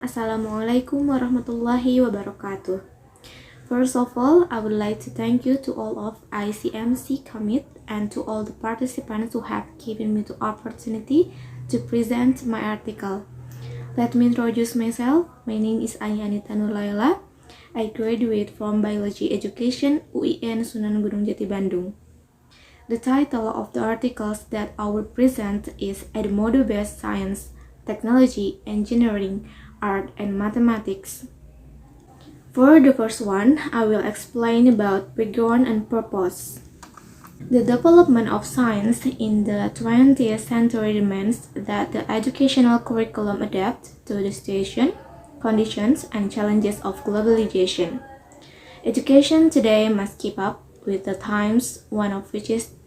Assalamualaikum warahmatullahi wabarakatuh. First of all, I would like to thank you to all of ICMC commit and to all the participants who have given me the opportunity to present my article. Let me introduce myself. My name is Anita. I graduate from Biology Education UIN Sunan Gunung Jati Bandung. The title of the articles that I will present is Edmodo-based Science, Technology, Engineering, Art, and Mathematics. For the first one, I will explain about background and purpose. The development of science in the 20th century demands that the educational curriculum adapt to the situation, conditions, and challenges of globalization. Education today must keep up with the times, one of which is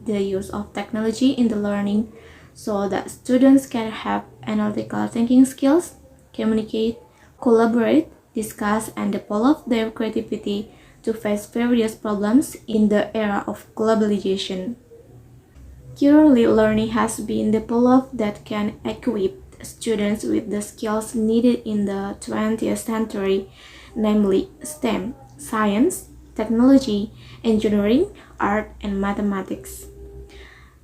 the use of technology in the learning so that students can have analytical thinking skills, communicate, collaborate, discuss, and develop their creativity to face various problems in the era of globalization. Currently, learning has been developed that can equip students with the skills needed in the 20th century, namely STEM, science, technology, engineering, art, and mathematics.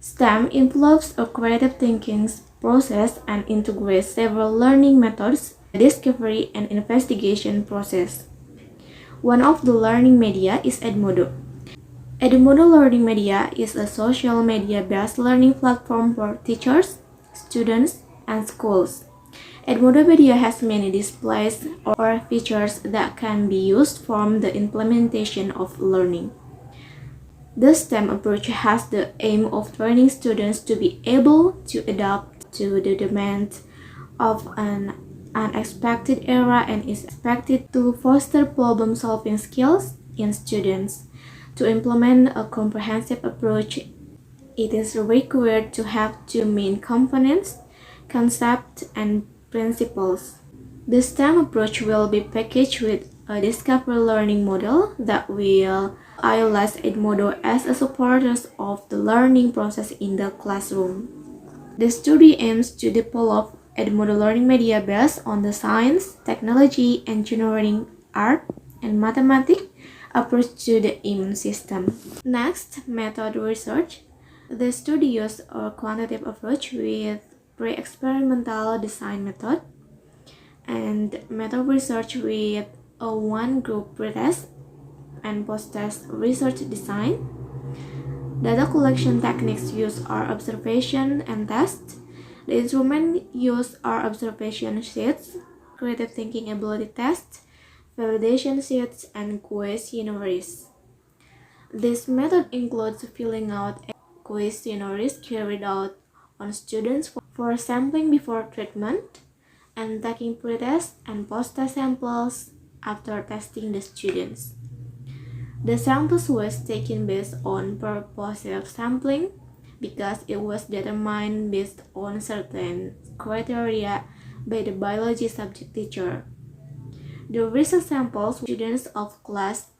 STEM involves a creative thinking process and integrates several learning methods, discovery and investigation process. One of the learning media is Edmodo. Edmodo Learning Media is a social media-based learning platform for teachers, students, and schools. Edmodo Media has many displays or features that can be used for the implementation of learning. The STEM approach has the aim of training students to be able to adapt to the demands of an unexpected era and is expected to foster problem-solving skills in students. To implement a comprehensive approach, it is required to have two main components, concept and principles. The STEM approach will be packaged with a discovery learning model that will utilize Edmodo as a supporter of the learning process in the classroom. The study aims to develop Edmodo learning media based on the science, technology, engineering, art, and mathematics approach to the immune system. Next, method research. The study uses a quantitative approach with pre-experimental design method and method research with a one-group pretest and post-test research design. Data collection techniques used are observation and test. The instruments used are observation sheets, creative thinking ability tests, validation sheets, and questionnaires. This method includes filling out questionnaires carried out on students for sampling before treatment and taking pretest and post-test samples after testing the students. The samples was taken based on purposive sampling because it was determined based on certain criteria by the biology subject teacher. The research samples were students of class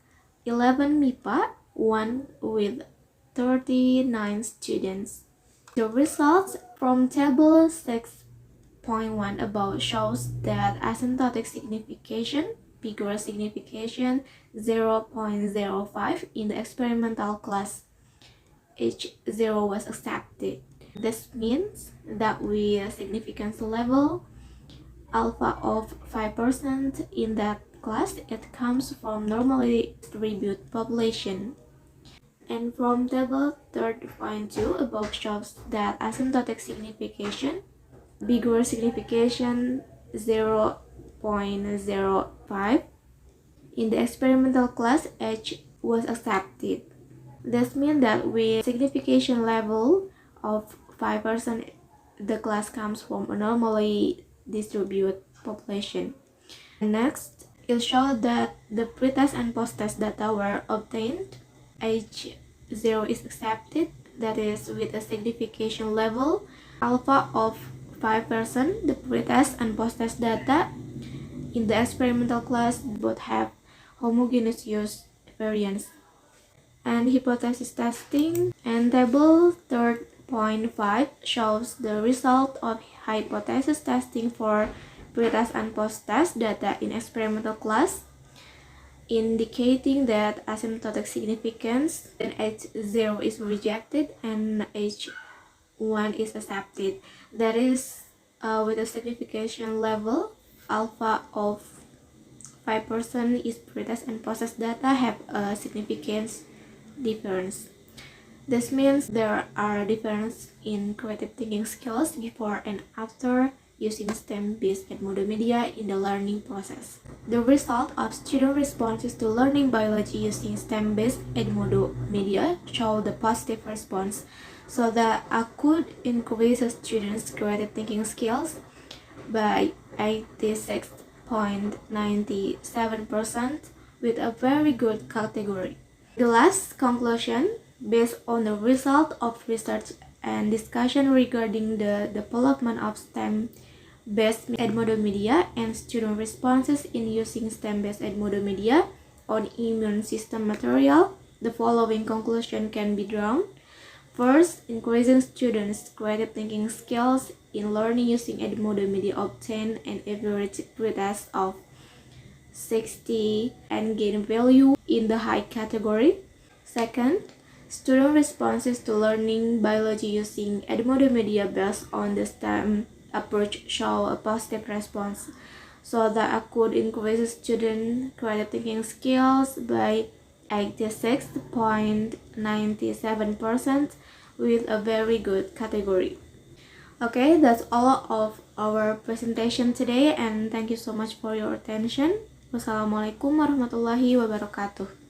11 MIPA 1 with 39 students. The results from table 6.1 above shows that asymptotic signification, bigger signification 0.05 in the experimental class H0 was accepted. This means that with significance level alpha of 5% in that class, it comes from normally distributed population. And from table 3.2 above shows that asymptotic signification, bigger signification 0.05 in the experimental class H was accepted. This means that with signification level of 5%, the class comes from a normally distributed population. Next, it shows that the pretest and post-test data were obtained. H0 is accepted, that is with a signification level alpha of 5%. The pretest and post-test data in the experimental class both have homogeneous use variance. And hypothesis testing and table 3.5 shows the result of hypothesis testing for pre-test and post-test data in experimental class, indicating that asymptotic significance then H0 is rejected and H1 is accepted. That is, with a signification level alpha of 5% is pre-test and post-test data have a significance difference. This means there are differences in creative thinking skills before and after using STEM-based Edmodo media in the learning process. The result of student responses to learning biology using STEM-based Edmodo media show the positive response, so that I could increase students' creative thinking skills by 86.97% with a very good category. The last conclusion, based on the result of research and discussion regarding the development of STEM-based Edmodo media and student responses in using STEM-based Edmodo media on immune system material, the following conclusion can be drawn. First, increasing students' creative thinking skills in learning using Edmodo media obtain an average pretest of 60 and gain value in the high category. Second, student responses to learning biology using Edmodo media based on the STEM approach show a positive response, so that I could increase student creative thinking skills by 86.97% with a very good category. Okay, that's all of our presentation today, and thank you so much for your attention. Wassalamualaikum warahmatullahi wabarakatuh.